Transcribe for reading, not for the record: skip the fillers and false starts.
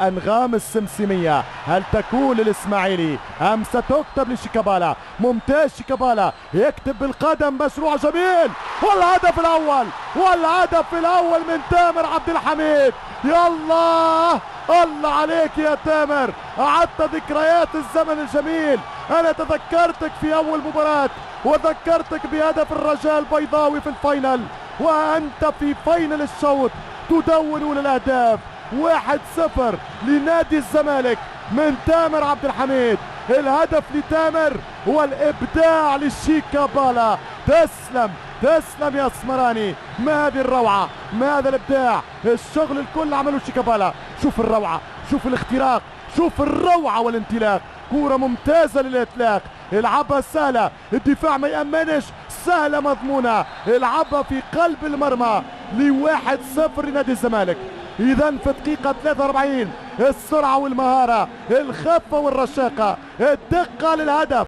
أنغام السمسمية هل تكون للإسماعيلي أم ستكتب لشيكابالا؟ ممتاز، شيكابالا يكتب بالقدم، مشروع جميل، والهدف الأول من تامر عبد الحميد. يا الله الله عليك يا تامر، أعدت ذكريات الزمن الجميل. أنا تذكرتك في أول مباراة وذكرتك بهدف الرجاء البيضاوي في الفاينل، وأنت في فاينل الشوط تدون الأهداف. 1-0 لنادي الزمالك من تامر عبد الحميد. الهدف لتامر والإبداع لشيكابالا. تسلم يا اسمراني، ما هذه الروعة، ما هذا الإبداع، الشغل الكل عمله شيكابالا. شوف الروعة، شوف الاختراق، شوف الروعة والانطلاق. كورة ممتازة للإطلاق، العبها سهلة، الدفاع ما يأمنش، سهلة مضمونة، العبها في قلب المرمى ل1-0 لنادي الزمالك. إذا في دقيقة 43 السرعة والمهارة، الخفة والرشاقة، الدقة للهدف.